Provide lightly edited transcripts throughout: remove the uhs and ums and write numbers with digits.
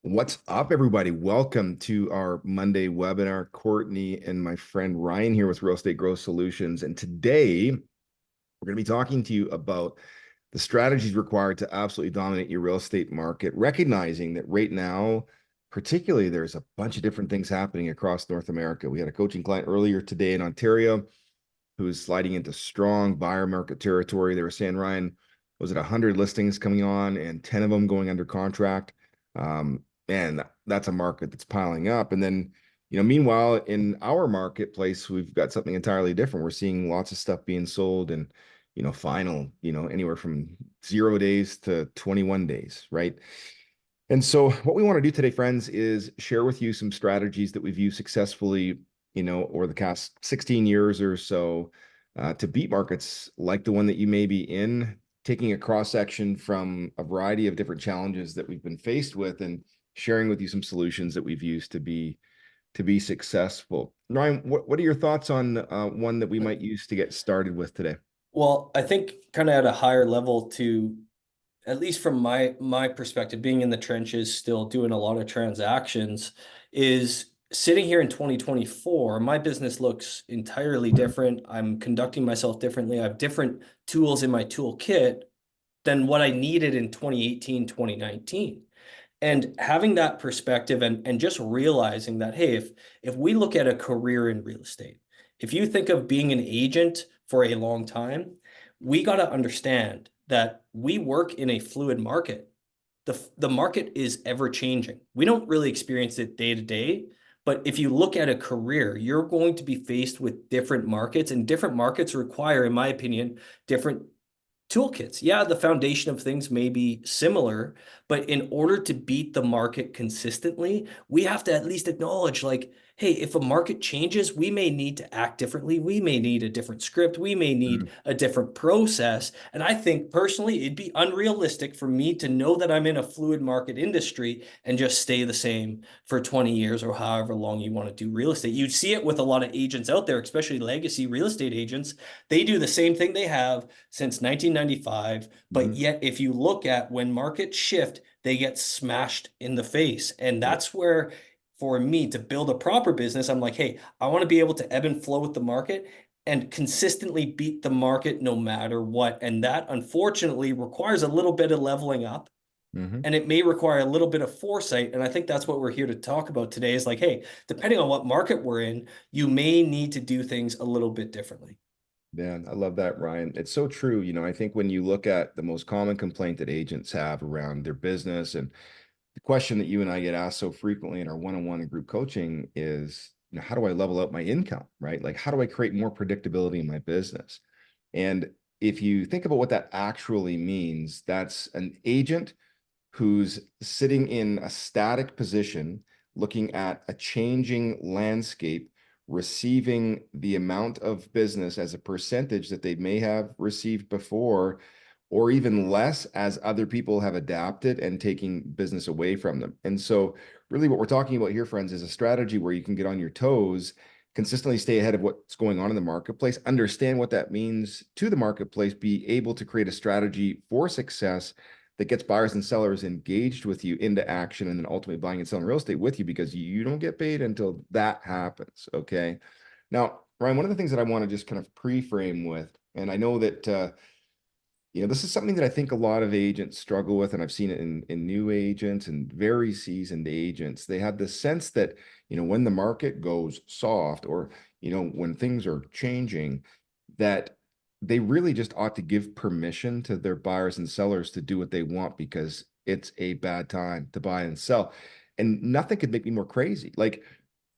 What's up, everybody? Welcome to our Monday webinar. Courtney and my friend Ryan here with Real Estate Growth Solutions. And today we're going to be talking to you about the strategies required to absolutely dominate your real estate market, recognizing that right now, particularly, there's a bunch of different things happening across North America. We had a coaching client earlier today in Ontario who's sliding into strong buyer market territory. They were saying, Ryan, was it 100 listings coming on and 10 of them going under contract? And that's a market that's piling up. And then, meanwhile, in our marketplace, we've got something entirely different. We're seeing lots of stuff being sold and, final, anywhere from 0 days to 21 days, right? And so what we want to do today, friends, is share with you some strategies that we've used successfully, over the past 16 years or so, to beat markets like the one that you may be in, taking a cross section from a variety of different challenges that we've been faced with and sharing with you some solutions that we've used to be successful. Ryan, what are your thoughts on one that we might use to get started with today? Well, I think kind of at a higher level to, at least from my perspective, being in the trenches, still doing a lot of transactions, is sitting here in 2024, my business looks entirely different. I'm conducting myself differently. I have different tools in my toolkit than what I needed in 2018, 2019. And having that perspective and just realizing that, hey, if we look at a career in real estate, if you think of being an agent for a long time, we got to understand that we work in a fluid market. The market is ever changing. We don't really experience it day to day, but if you look at a career, you're going to be faced with different markets, and different markets require, in my opinion, different toolkits. Yeah, the foundation of things may be similar, but in order to beat the market consistently, we have to at least acknowledge, like, hey, if a market changes, we may need to act differently. We may need a different script. We may need a different process. And I think personally, it'd be unrealistic for me to know that I'm in a fluid market industry and just stay the same for 20 years or however long you want to do real estate. You'd see it with a lot of agents out there, especially legacy real estate agents. They do the same thing they have since 1995. But Mhm. yet, if you look at when markets shift, they get smashed in the face. And Yeah. that's where, for me, to build a proper business, I'm like, hey, I want to be able to ebb and flow with the market and consistently beat the market no matter what. And that, unfortunately, requires a little bit of leveling up. Mhm. And it may require a little bit of foresight. And I think that's what we're here to talk about today is like, hey, depending on what market we're in, you may need to do things a little bit differently. Yeah, I love that, Ryan. It's so true. I think when you look at the most common complaint that agents have around their business, and the question that you and I get asked so frequently in our one-on-one and group coaching is, how do I level up my income, right? Like, how do I create more predictability in my business? And if you think about what that actually means, that's an agent who's sitting in a static position, looking at a changing landscape, receiving the amount of business as a percentage that they may have received before, or even less as other people have adapted and taking business away from them. And so, really, what we're talking about here, friends, is a strategy where you can get on your toes, consistently stay ahead of what's going on in the marketplace, understand what that means to the marketplace, be able to create a strategy for success that gets buyers and sellers engaged with you into action and then ultimately buying and selling real estate with you because you don't get paid until that happens. Okay. Now, Ryan, one of the things that I want to just kind of pre-frame with, and I know that this is something that I think a lot of agents struggle with, and I've seen it in new agents and very seasoned agents. They have this sense that, when the market goes soft or, when things are changing, that they really just ought to give permission to their buyers and sellers to do what they want because it's a bad time to buy and sell. And nothing could make me more crazy. Like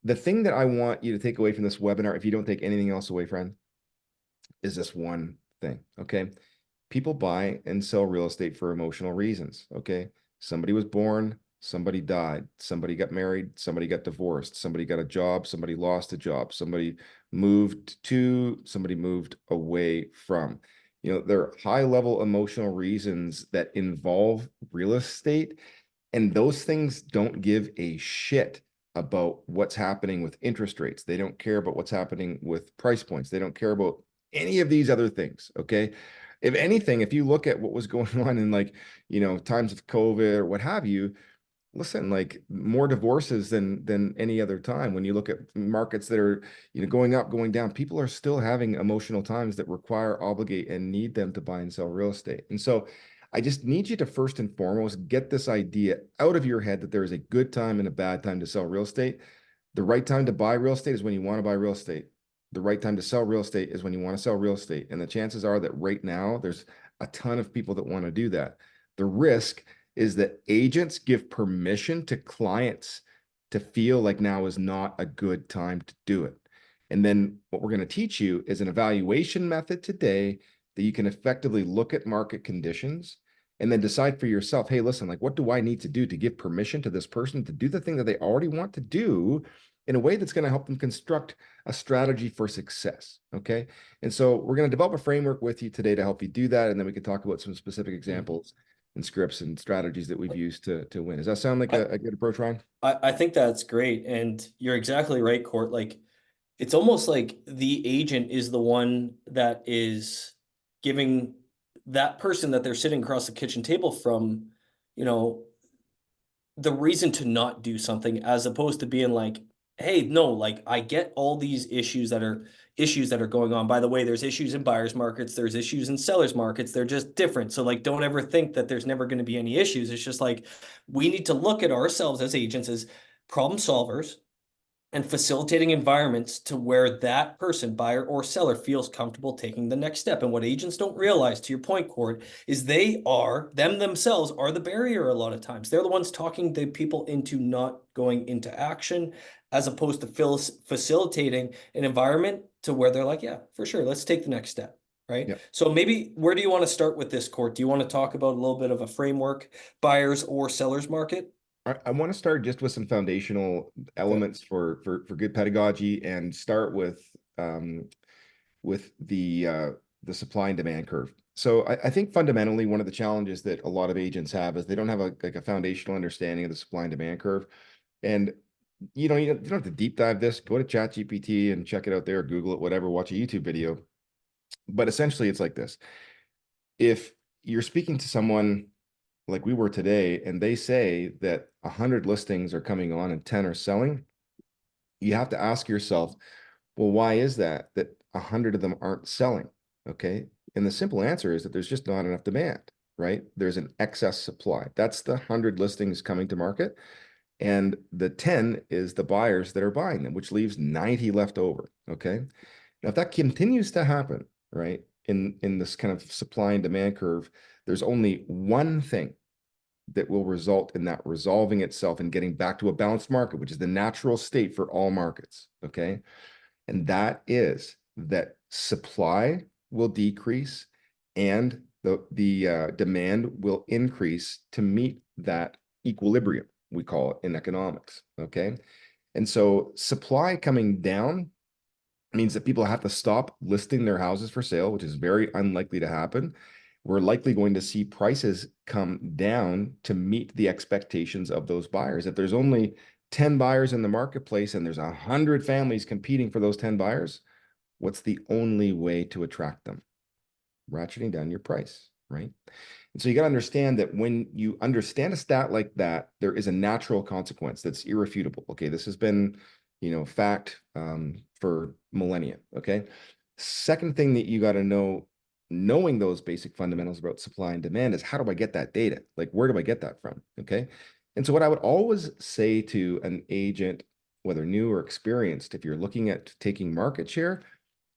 the thing that I want you to take away from this webinar, if you don't take anything else away, friend, is this one thing. Okay. People buy and sell real estate for emotional reasons. Okay. Somebody was born, somebody died, somebody got married, somebody got divorced, somebody got a job, somebody lost a job, somebody moved to, somebody moved away from. There are high level emotional reasons that involve real estate, and those things don't give a shit about what's happening with interest rates. They don't care about what's happening with price points. They don't care about any of these other things. Okay. If anything, if you look at what was going on in, like, times of COVID or what have you, listen, like more divorces than any other time. When you look at markets that are, going up, going down, people are still having emotional times that require, obligate, and need them to buy and sell real estate. And so I just need you to first and foremost get this idea out of your head that there is a good time and a bad time to sell real estate. The right time to buy real estate is when you want to buy real estate. The right time to sell real estate is when you want to sell real estate. And the chances are that right now there's a ton of people that want to do that. The risk is that agents give permission to clients to feel like now is not a good time to do it. And then what we're going to teach you is an evaluation method today that you can effectively look at market conditions and then decide for yourself, hey, listen, like what do I need to do to give permission to this person to do the thing that they already want to do in a way that's going to help them construct a strategy for success. Okay. And so we're going to develop a framework with you today to help you do that. And then we can talk about some specific examples and scripts and strategies that we've used to win. Does that sound like a good approach, Ryan? I think that's great. And you're exactly right, Court. Like it's almost like the agent is the one that is giving that person that they're sitting across the kitchen table from, you know, the reason to not do something, as opposed to being like, hey, no, like I get all these issues that are going on. By the way, there's issues in buyers markets, there's issues in sellers markets. They're just different. So like don't ever think that there's never going to be any issues. It's just like we need to look at ourselves as agents as problem solvers and facilitating environments to where that person, buyer or seller, feels comfortable taking the next step. And what agents don't realize, to your point, Cord, is themselves are the barrier a lot of times. They're the ones talking the people into not going into action, as opposed to facilitating an environment to where they're like, yeah, for sure, let's take the next step. Right. Yeah. So maybe where do you want to start with this, Court? Do you want to talk about a little bit of a framework, buyers or sellers market? I want to start just with some foundational Okay. elements for good pedagogy and start with the supply and demand curve. So I think fundamentally one of the challenges that a lot of agents have is they don't have like a foundational understanding of the supply and demand curve. And you don't have to deep dive this. Go to ChatGPT and check it out there, Google it, whatever, watch a YouTube video. But essentially it's like this. If you're speaking to someone like we were today, and they say that 100 listings are coming on and 10 are selling, you have to ask yourself, well, why is that 100 of them aren't selling? Okay. And the simple answer is that there's just not enough demand, right? There's an excess supply. That's the 100 listings coming to market. And the 10 is the buyers that are buying them, which leaves 90 left over. Okay. Now, if that continues to happen, right, in this kind of supply and demand curve, there's only one thing that will result in that resolving itself and getting back to a balanced market, which is the natural state for all markets. Okay. And that is that supply will decrease and the demand will increase to meet that equilibrium, we call it in economics. Okay. And so supply coming down means that people have to stop listing their houses for sale, which is very unlikely to happen. We're likely going to see prices come down to meet the expectations of those buyers. If there's only 10 buyers in the marketplace and there's 100 families competing for those 10 buyers, what's the only way to attract them? Ratcheting down your price, right? And so you got to understand that when you understand a stat like that, there is a natural consequence that's irrefutable. Okay, this has been, fact for millennia. Okay. Second thing that you got to know, knowing those basic fundamentals about supply and demand, is how do I get that data? Like, where do I get that from? Okay. And so what I would always say to an agent, whether new or experienced, if you're looking at taking market share,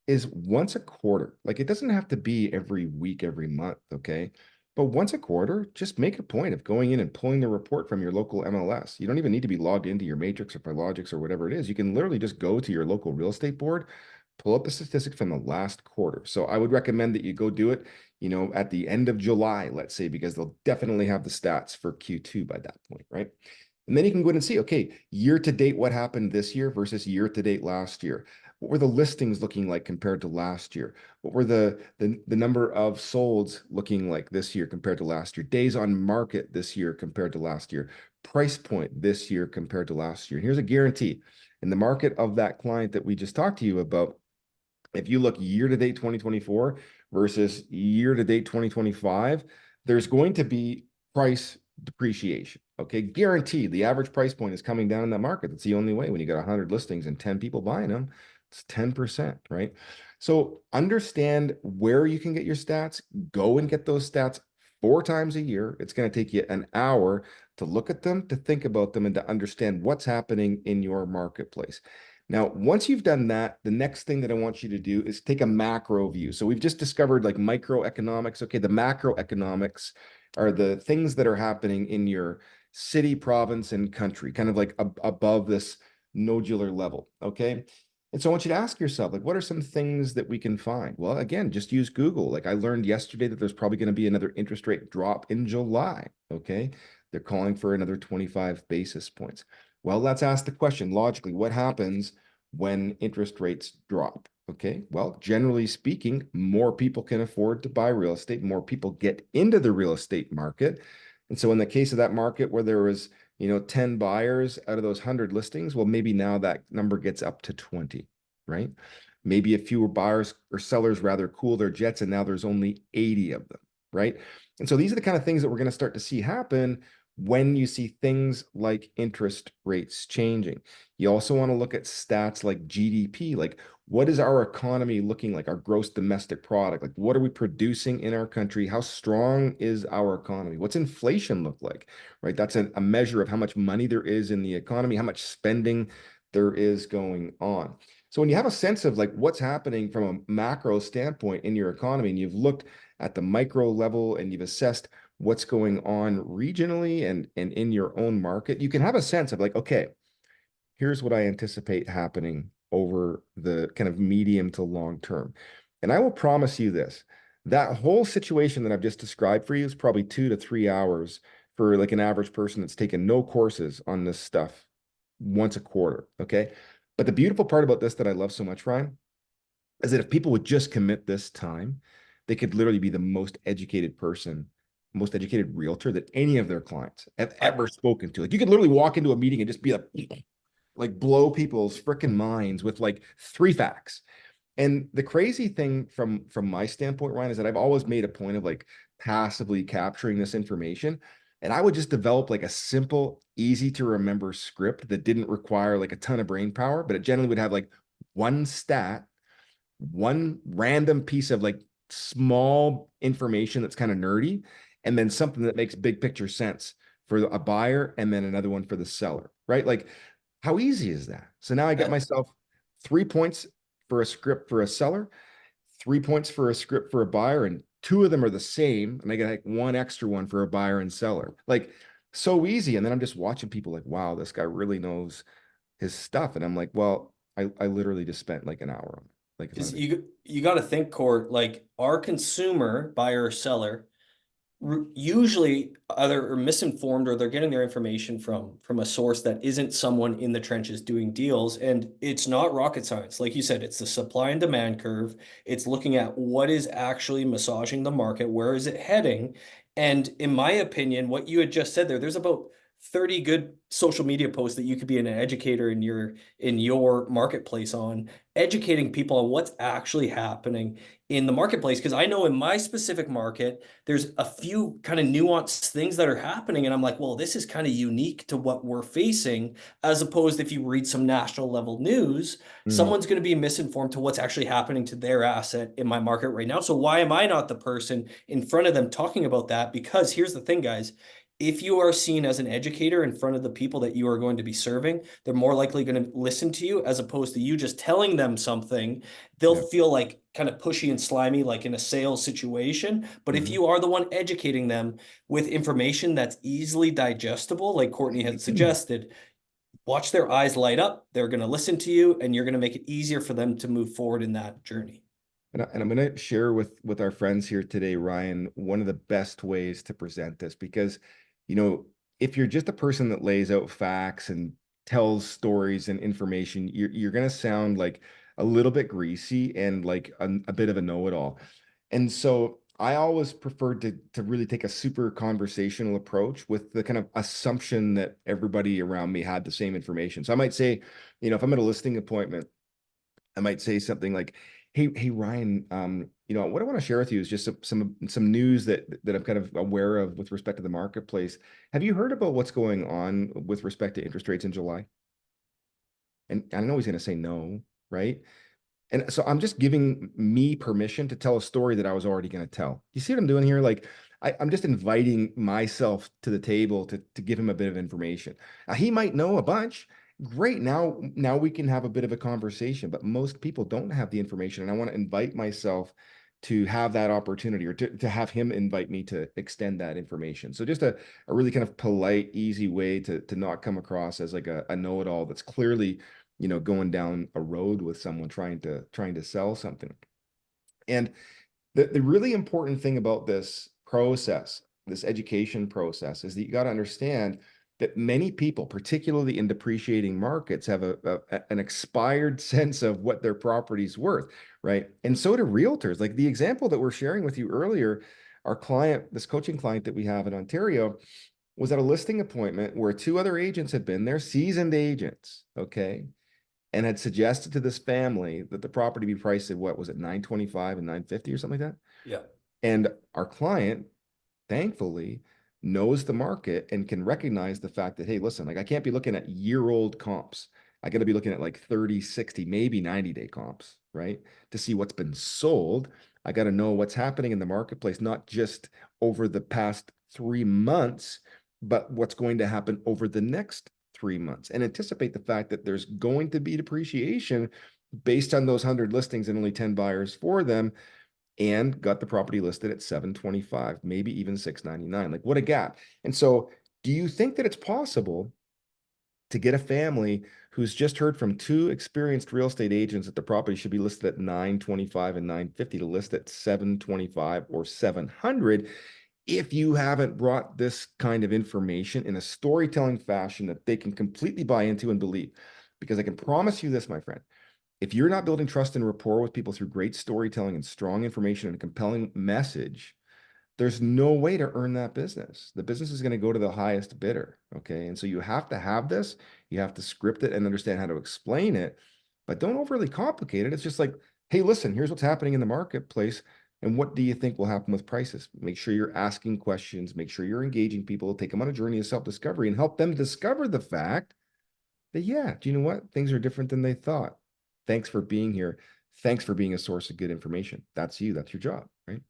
is once a quarter. Like it doesn't have to be every week, every month, okay? But once a quarter, just make a point of going in and pulling the report from your local MLS. You don't even need to be logged into your Matrix or Filogix or whatever it is. You can literally just go to your local real estate board, pull up the statistics from the last quarter. So I would recommend that you go do it, at the end of July, let's say, because they'll definitely have the stats for Q2 by that point, right? And then you can go in and see, okay, year to date, what happened this year versus year to date last year? What were the listings looking like compared to last year? What were the number of solds looking like this year compared to last year? Days on market this year compared to last year? Price point this year compared to last year? And here's a guarantee. In the market of that client that we just talked to you about, if you look year to date 2024 versus year to date 2025, there's going to be price depreciation. Okay, guaranteed the average price point is coming down in that market. That's the only way. When you got 100 listings and 10 people buying them, it's 10%, right? So understand where you can get your stats. Go and get those stats 4 times a year. It's going to take you an hour to look at them, to think about them, and to understand what's happening in your marketplace. Now, once you've done that, the next thing that I want you to do is take a macro view. So we've just discovered like microeconomics. Okay, the macroeconomics are the things that are happening in your city, province, and country, kind of like above this nodular level. Okay. And so I want you to ask yourself, like, what are some things that we can find? Well, again, just use Google. Like I learned yesterday that there's probably going to be another interest rate drop in July. Okay. They're calling for another 25 basis points. Well, let's ask the question logically, what happens when interest rates drop? Okay, well, generally speaking, more people can afford to buy real estate, more people get into the real estate market. And so in the case of that market where there was, 10 buyers out of those 100 listings, well, maybe now that number gets up to 20, right? Maybe a fewer buyers or sellers rather cool their jets, and now there's only 80 of them, right? And so these are the kind of things that we're going to start to see happen when you see things like interest rates changing. You also want to look at stats like GDP, like what is our economy looking like, our gross domestic product? Like what are we producing in our country? How strong is our economy? What's inflation look like, right? That's a measure of how much money there is in the economy, how much spending there is going on. So when you have a sense of like what's happening from a macro standpoint in your economy, and you've looked at the micro level and you've assessed what's going on regionally and in your own market, you can have a sense of like, okay, here's what I anticipate happening over the kind of medium to long term. And I will promise you this, that whole situation that I've just described for you is probably 2 to 3 hours for like an average person that's taken no courses on this stuff once a quarter. Okay. But the beautiful part about this that I love so much, Ryan, is that if people would just commit this time, they could literally be the most educated person, most educated realtor that any of their clients have I, ever spoken to. Like you could literally walk into a meeting and just be like blow people's freaking minds with like 3 facts. And the crazy thing from my standpoint, Ryan, is that I've always made a point of like passively capturing this information. And I would just develop like a simple, easy to remember script that didn't require like a ton of brain power, but it generally would have like one stat, one random piece of like small information that's kind of nerdy, and then something that makes big picture sense for a buyer, and then another one for the seller, right? Like, how easy is that? So now I got I, myself 3 points for a script for a seller, 3 points for a script for a buyer, and two of them are the same. And I got like one extra one for a buyer and seller. Like, so easy. And then I'm just watching people like, wow, this guy really knows his stuff. And I'm like, well, I literally just spent like an hour on it. Like, it's not a Because big. you got to think, Court, like our consumer, buyer or seller, usually either are misinformed or they're getting their information from a source that isn't someone in the trenches doing deals. And it's not rocket science. Like you said, it's the supply and demand curve. It's looking at what is actually massaging the market, where is it heading? And in my opinion, what you had just said there's about 30 good social media posts that you could be an educator in your marketplace on, educating people on what's actually happening in the marketplace. Because I know in my specific market, there's a few kind of nuanced things that are happening. And I'm like, well, this is kind of unique to what we're facing, as opposed if you read some national level news, Mm, someone's going to be misinformed to what's actually happening to their asset in my market right now. So why am I not the person in front of them talking about that? Because here's the thing, guys. If you are seen as an educator in front of the people that you are going to be serving, they're more likely going to listen to you as opposed to you just telling them something. They'll yeah. feel like kind of pushy and slimy, like in a sales situation. But if Mhm. you are the one educating them with information that's easily digestible, like Courtney had suggested, watch their eyes light up. They're going to listen to you, and you're going to make it easier for them to move forward in that journey. And I'm going to share with our friends here today, Ryan, one of the best ways to present this because, you know, if you're just a person that lays out facts and tells stories and information, you're going to sound like a little bit greasy and like a bit of a know-it-all. And so I always preferred to really take a super conversational approach with the kind of assumption that everybody around me had the same information. So I might say, if I'm at a listing appointment, I might say something like, "Hey, Ryan, what I want to share with you is just some news that I'm kind of aware of with respect to the marketplace. Have you heard about what's going on with respect to interest rates in July? And I know he's going to say no, right? And so I'm just giving me permission to tell a story that I was already going to tell. You see what I'm doing here? Like I'm just inviting myself to the table to give him a bit of information. He might know a bunch. Great. Now we can have a bit of a conversation, but most people don't have the information. And I want to invite myself to have that opportunity or to have him invite me to extend that information. So just a really kind of polite, easy way to not come across as like a know-it-all that's clearly going down a road with someone trying to sell something. And the really important thing about this process, this education process, is that you got to understand that many people, particularly in depreciating markets, have an expired sense of what their property's worth, right? And so do realtors. Like the example that we're sharing with you earlier, our client, this coaching client that we have in Ontario, was at a listing appointment where two other agents had been there, seasoned agents, okay? And had suggested to this family that the property be priced at what was it, 925 and 950 or something like that. Yeah. And our client, thankfully, knows the market and can recognize the fact that, hey, listen, like I can't be looking at year-old comps. I got to be looking at like 30, 60, maybe 90-day comps, right? To see what's been sold. I got to know what's happening in the marketplace, not just over the past 3 months, but what's going to happen over the next 3 months, and anticipate the fact that there's going to be depreciation based on those 100 listings and only 10 buyers for them, and got the property listed at 725, maybe even 699. Like what a gap. And so do you think that it's possible to get a family who's just heard from two experienced real estate agents that the property should be listed at 925 and 950 to list at 725 or 700 if you haven't brought this kind of information in a storytelling fashion that they can completely buy into and believe? Because I can promise you this, my friend, if you're not building trust and rapport with people through great storytelling and strong information and a compelling message, there's no way to earn that business. The business is going to go to the highest bidder. Okay. And so you have to have this, you have to script it and understand how to explain it, but don't overly complicate it. It's just like, hey, listen, here's what's happening in the marketplace. And what do you think will happen with prices? Make sure you're asking questions, make sure you're engaging people, take them on a journey of self-discovery and help them discover the fact that, yeah, do you know what? Things are different than they thought. Thanks for being here. Thanks for being a source of good information. That's you. That's your job, right?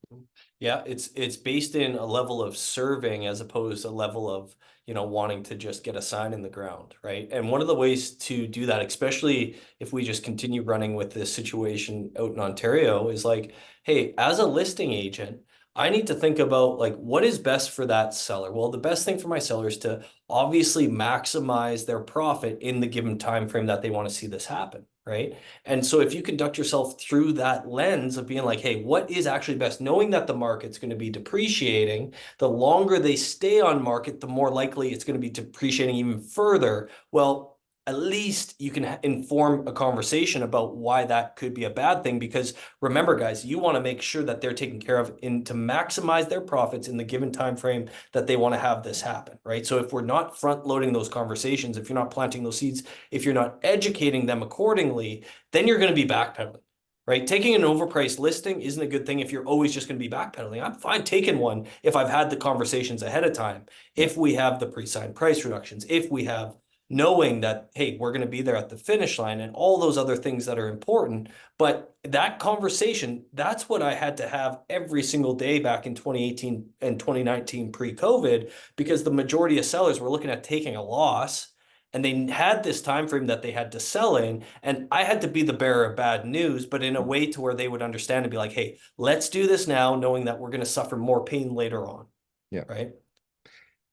Yeah, it's based in a level of serving as opposed to a level of, wanting to just get a sign in the ground, right? And one of the ways to do that, especially if we just continue running with this situation out in Ontario, is like, hey, as a listing agent, I need to think about like what is best for that seller. Well, the best thing for my seller is to obviously maximize their profit in the given time frame that they want to see this happen, right? And so if you conduct yourself through that lens of being like, hey, what is actually best, knowing that the market's going to be depreciating, the longer they stay on market, the more likely it's going to be depreciating even further. Well, at least you can inform a conversation about why that could be a bad thing. Because remember, guys, you want to make sure that they're taken care of in to maximize their profits in the given time frame that they want to have this happen, right? So if we're not front loading those conversations, if you're not planting those seeds, if you're not educating them accordingly, then you're going to be backpedaling, right? Taking an overpriced listing isn't a good thing if you're always just going to be backpedaling. I'm fine taking one if I've had the conversations ahead of time, if we have the pre-signed price reductions, if we have knowing that, hey, we're going to be there at the finish line and all those other things that are important. But that conversation, that's what I had to have every single day back in 2018 and 2019 pre-COVID, because the majority of sellers were looking at taking a loss and they had this time frame that they had to sell in, and I had to be the bearer of bad news, but in a way to where they would understand and be like, hey, let's do this now, knowing that we're going to suffer more pain later on. Yeah. Right.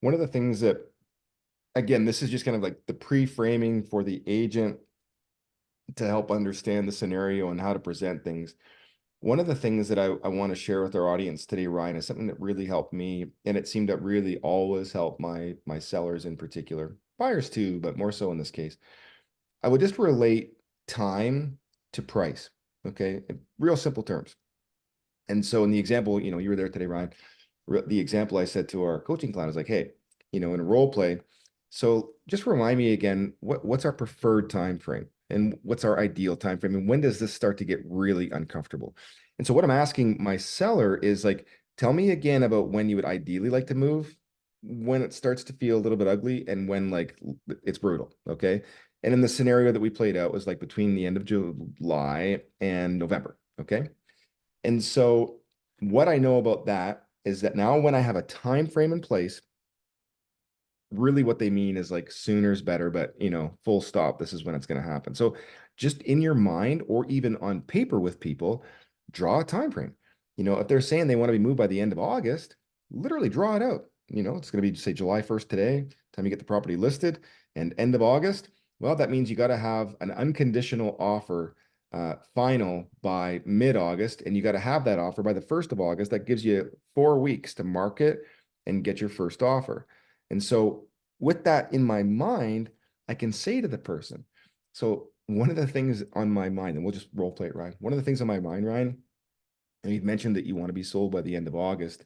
One of the things that, again, this is just kind of like the pre-framing for the agent to help understand the scenario and how to present things. One of the things that I want to share with our audience today, Ryan, is something that really helped me, and it seemed to really always help my sellers in particular, buyers too, but more so in this case. I would just relate time to price, okay? In real simple terms. And so in the example, you were there today, Ryan. The example I said to our coaching client was like, hey, in a role play, so just remind me again, what's our preferred time frame and what's our ideal time frame, and when does this start to get really uncomfortable? And so what I'm asking my seller is like, tell me again about when you would ideally like to move, when it starts to feel a little bit ugly, and when like it's brutal. Okay. And in the scenario that we played out was like between the end of July and November. Okay. And so what I know about that is that now when I have a time frame in place, really what they mean is like sooner is better, but full stop, this is when it's going to happen. So just in your mind or even on paper with people, draw a time frame. If they're saying they want to be moved by the end of August, literally draw it out. It's going to be, say, July 1st today, time you get the property listed, and end of August. Well, that means you got to have an unconditional offer final by mid-August, and you got to have that offer by the 1st of August. That gives you 4 weeks to market and get your first offer. And so with that in my mind, I can say to the person, so one of the things on my mind, and we'll just role play it, Ryan. One of the things on my mind, Ryan, and you've mentioned that you want to be sold by the end of August.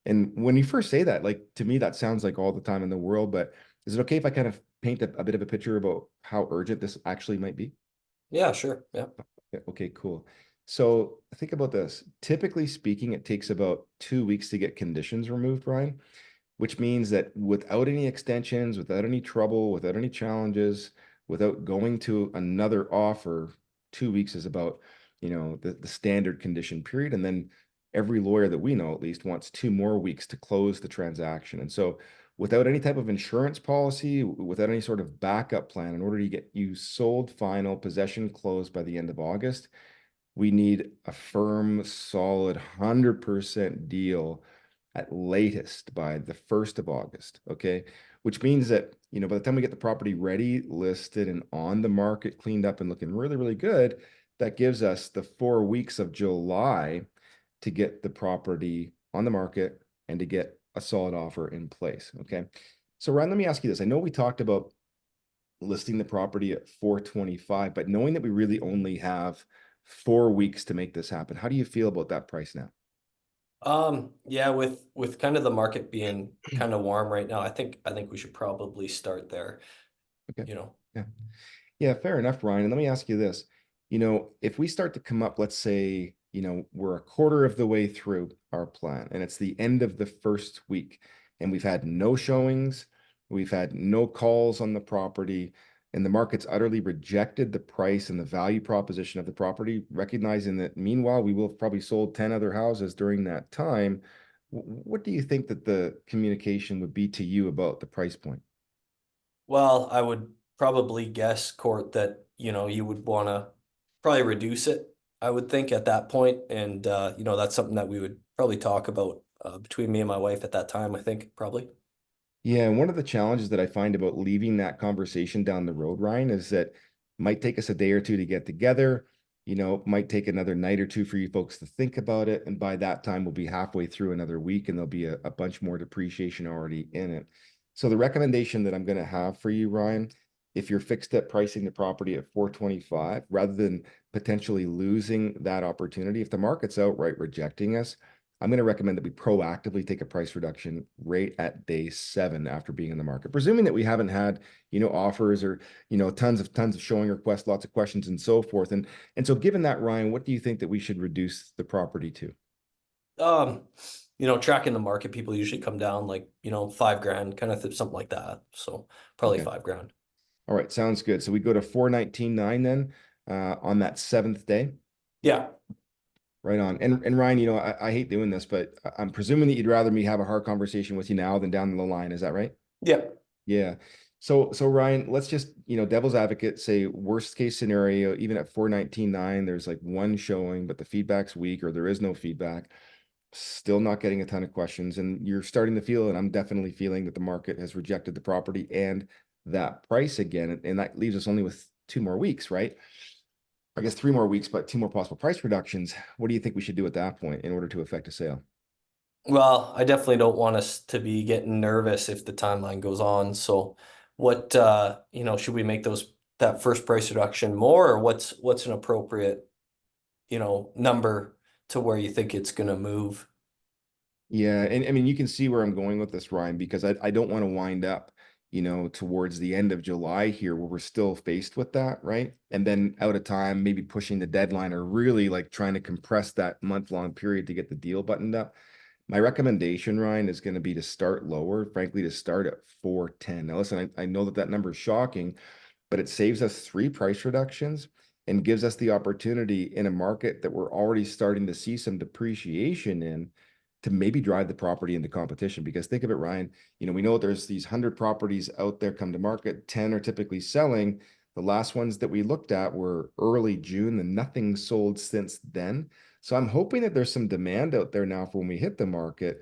And when you first say that, like to me, that sounds like all the time in the world, but is it okay if I kind of paint a bit of a picture about how urgent this actually might be? Yeah, sure. Yeah. Yeah, okay, cool. So think about this. Typically speaking, it takes about 2 weeks to get conditions removed, Ryan, which means that without any extensions, without any trouble, without any challenges, without going to another offer, 2 weeks is about, the standard condition period. And then every lawyer that we know at least wants 2 more weeks to close the transaction. And so without any type of insurance policy, without any sort of backup plan, in order to get you sold final, possession closed by the end of August, we need a firm, solid 100% deal at latest by the 1st of August. Okay. Which means that, by the time we get the property ready, listed, and on the market, cleaned up and looking really, really good, that gives us the 4 weeks of July to get the property on the market and to get a solid offer in place. Okay. So, Ryan, let me ask you this. I know we talked about listing the property at 425, but knowing that we really only have 4 weeks to make this happen, how do you feel about that price now? Yeah, with kind of the market being kind of warm right now, I think we should probably start there, Okay. you know. Yeah. Yeah, fair enough, Ryan. And let me ask you this. If we start to come up, let's say, we're a quarter of the way through our plan and it's the end of the first week and we've had no showings, we've had no calls on the property, and the market's utterly rejected the price and the value proposition of the property, recognizing that meanwhile, we will have probably sold 10 other houses during that time. What do you think that the communication would be to you about the price point? Well, I would probably guess, Court, that, you would want to probably reduce it, I would think at that point. And, that's something that we would probably talk about between me and my wife at that time, I think, probably. Yeah, and one of the challenges that I find about leaving that conversation down the road, Ryan, is that it might take us a day or two to get together. Might take another night or two for you folks to think about it. And by that time, we'll be halfway through another week and there'll be a bunch more depreciation already in it. So the recommendation that I'm going to have for you, Ryan, if you're fixed at pricing the property at 425, rather than potentially losing that opportunity, if the market's outright rejecting us, I'm going to recommend that we proactively take a price reduction rate at day 7 after being in the market, presuming that we haven't had, offers or, tons of showing requests, lots of questions and so forth. And so given that, Ryan, what do you think that we should reduce the property to? Um, tracking the market, people usually come down like, 5 grand, kind of something like that. So probably Okay. 5 grand. All right. Sounds good. So we go to 419.9 then, on that 7th day. Yeah. Right on. And Ryan, I hate doing this, but I'm presuming that you'd rather me have a hard conversation with you now than down the line. Is that right? Yeah. Yeah. So Ryan, let's just, devil's advocate, say worst case scenario, even at 419.9, there's like one showing, but the feedback's weak or there is no feedback, still not getting a ton of questions. And you're starting to feel, and I'm definitely feeling that the market has rejected the property and that price again. And that leaves us only with 2 more weeks, right? I guess 3 more weeks, but 2 more possible price reductions. What do you think we should do at that point in order to effect a sale? Well, I definitely don't want us to be getting nervous if the timeline goes on. So what, should we make that first price reduction more, or what's an appropriate, number to where you think it's gonna move? Yeah, and I mean, you can see where I'm going with this, Ryan, because I don't want to wind up, towards the end of July here where we're still faced with that, right? And then out of time, maybe pushing the deadline or really like trying to compress that month-long period to get the deal buttoned up. My recommendation, Ryan, is going to be to start lower, frankly, to start at 410. Now, listen, I know that that number is shocking, but it saves us 3 price reductions and gives us the opportunity in a market that we're already starting to see some depreciation in to maybe drive the property into competition. Because think of it, Ryan, we know there's these 100 properties out there come to market, 10 are typically selling. The last ones that we looked at were early June and nothing sold since then. So I'm hoping that there's some demand out there now for when we hit the market.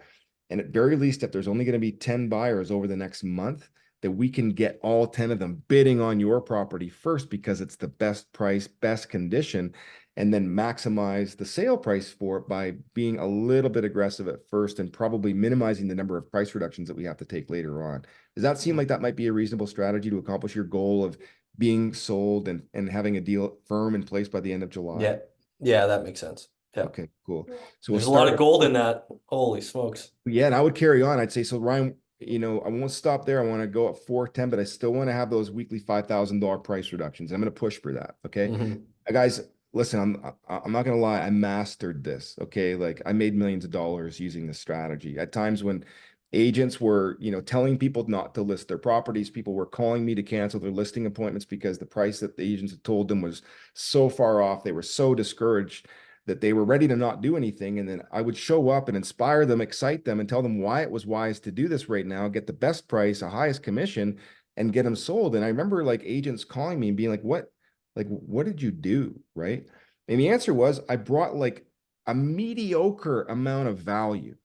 And at very least, if there's only going to be 10 buyers over the next month, that we can get all 10 of them bidding on your property first because it's the best price, best condition, and then maximize the sale price for it by being a little bit aggressive at first and probably minimizing the number of price reductions that we have to take later on. Does that seem like that might be a reasonable strategy to accomplish your goal of being sold and having a deal firm in place by the end of July? Yeah. Yeah, that makes sense. Yeah. Okay, cool. So we'll There's a lot start of gold in that. Holy smokes. yeah, and I would carry on. I'd say, so Ryan, I won't stop there. I want to go at 410, but I still want to have those weekly $5,000 price reductions. I'm going to push for that. Okay. Guys, listen, I'm not going to lie. I mastered this. Okay. Like I made millions of dollars using this strategy. At times when agents were, telling people not to list their properties, people were calling me to cancel their listing appointments because the price that the agents had told them was so far off. They were so discouraged that they were ready to not do anything. And then I would show up and inspire them, excite them, and tell them why it was wise to do this right now, get the best price, the highest commission, and get them sold. And I remember like agents calling me and being like, what did you do? Right. And the answer was, I brought like a mediocre amount of value.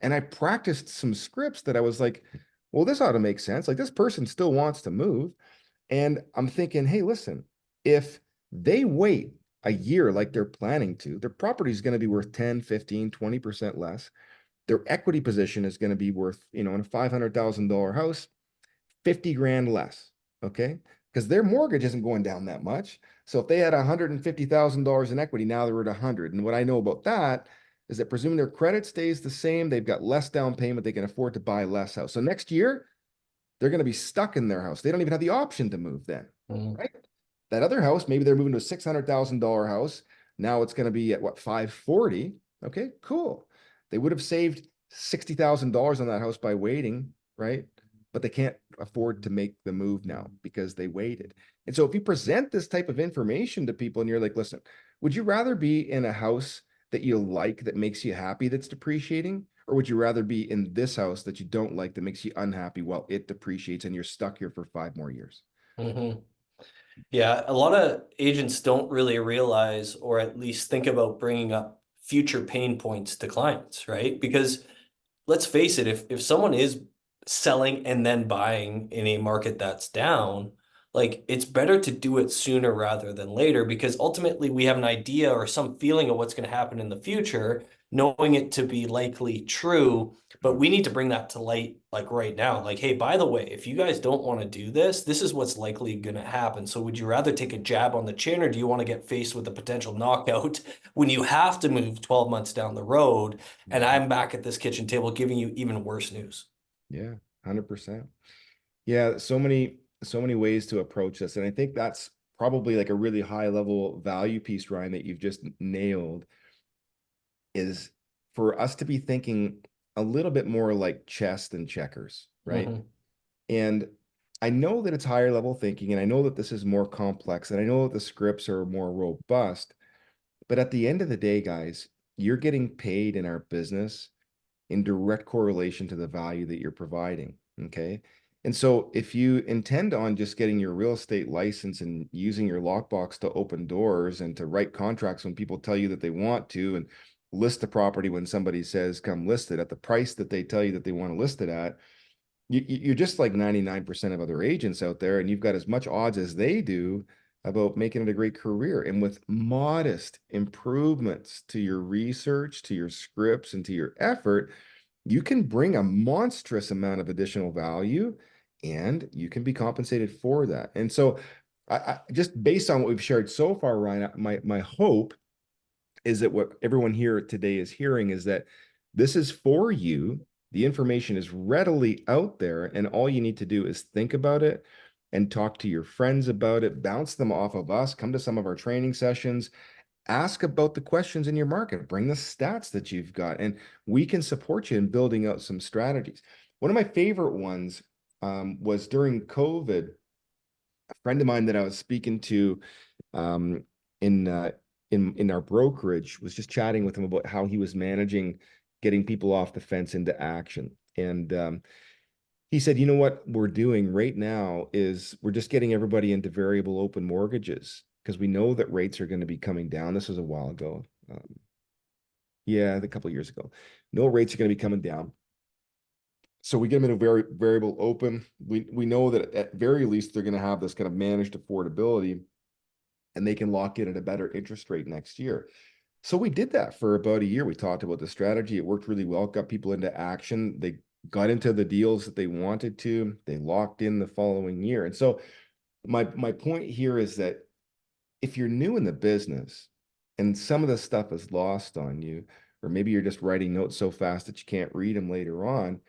And I practiced some scripts that I was like, well, this ought to make sense. Like this person still wants to move. And I'm thinking, hey, listen, if they wait a year like they're planning to, their property is going to be worth 10, 15, 20% less. Their equity position is going to be worth, in a $500,000 house, 50 grand less. Okay. Because their mortgage isn't going down that much. So if they had $150,000 in equity, now they're at 100. And what I know about that is that presuming their credit stays the same, they've got less down payment, they can afford to buy less house. So next year, they're going to be stuck in their house. They don't even have the option to move then, right? That other house, maybe they're moving to a $600,000 house. Now it's going to be at what, 540. Okay, cool. They would have saved $60,000 on that house by waiting, right? But they can't afford to make the move now because they waited. And so if you present this type of information to people and you're like, listen, would you rather be in a house that you like, that makes you happy, that's depreciating? Or would you rather be in this house that you don't like, that makes you unhappy while it depreciates and you're stuck here for 5 more years? Yeah, a lot of agents don't really realize, or at least think about bringing up future pain points to clients, right? Because let's face it, if someone is selling and then buying in a market that's down, like it's better to do it sooner rather than later, because ultimately we have an idea or some feeling of what's going to happen in the future, knowing it to be likely true, but we need to bring that to light like right now. Like, hey, by the way, if you guys don't want to do this, this is what's likely going to happen. So would you rather take a jab on the chin, or do you want to get faced with a potential knockout when you have to move 12 months down the road? And I'm back at this kitchen table giving you even worse news. Yeah, 100%. Yeah, so many ways to approach this. And I think that's probably like a really high level value piece, Ryan, that you've just nailed, is for us to be thinking a little bit more like chess than checkers, right? And I know that it's higher level thinking, and I know that this is more complex, and I know that the scripts are more robust, but at the end of the day, guys, you're getting paid in our business in direct correlation to the value that you're providing. Okay. And so if you intend on just getting your real estate license and using your lockbox to open doors and to write contracts when people tell you that they want to, and list the property when somebody says come list it at the price that they tell you that they want to list it at, you're just like 99% of other agents out there, and you've got as much odds as they do about making it a great career. And with modest improvements to your research, to your scripts, and to your effort, you can bring a monstrous amount of additional value, and you can be compensated for that. And so I just based on what we've shared so far, Ryan, my hope is that what everyone here today is hearing is that this is for you. The information is readily out there, and all you need to do is think about it and talk to your friends about it, bounce them off of us, come to some of our training sessions, ask about the questions in your market, bring the stats that you've got, and we can support you in building out some strategies. One of my favorite ones was during COVID. A friend of mine that I was speaking to um, in in our brokerage was just chatting with him about how he was managing getting people off the fence into action. And he said, you know what we're doing right now is we're just getting everybody into variable open mortgages because we know that rates are going to be coming down. This was a while ago. Yeah, a couple of years ago. No rates are going to be coming down. So we get them in a very variable open. We know that at very least they're going to have this kind of managed affordability, and they can lock in at a better interest rate next year. So we did that for about a year. We talked about the strategy. It worked really well, got people into action. They got into the deals that they wanted to. They locked in the following year. And so my point here is that if you're new in the business and some of the stuff is lost on you, or maybe you're just writing notes so fast that you can't read them later on,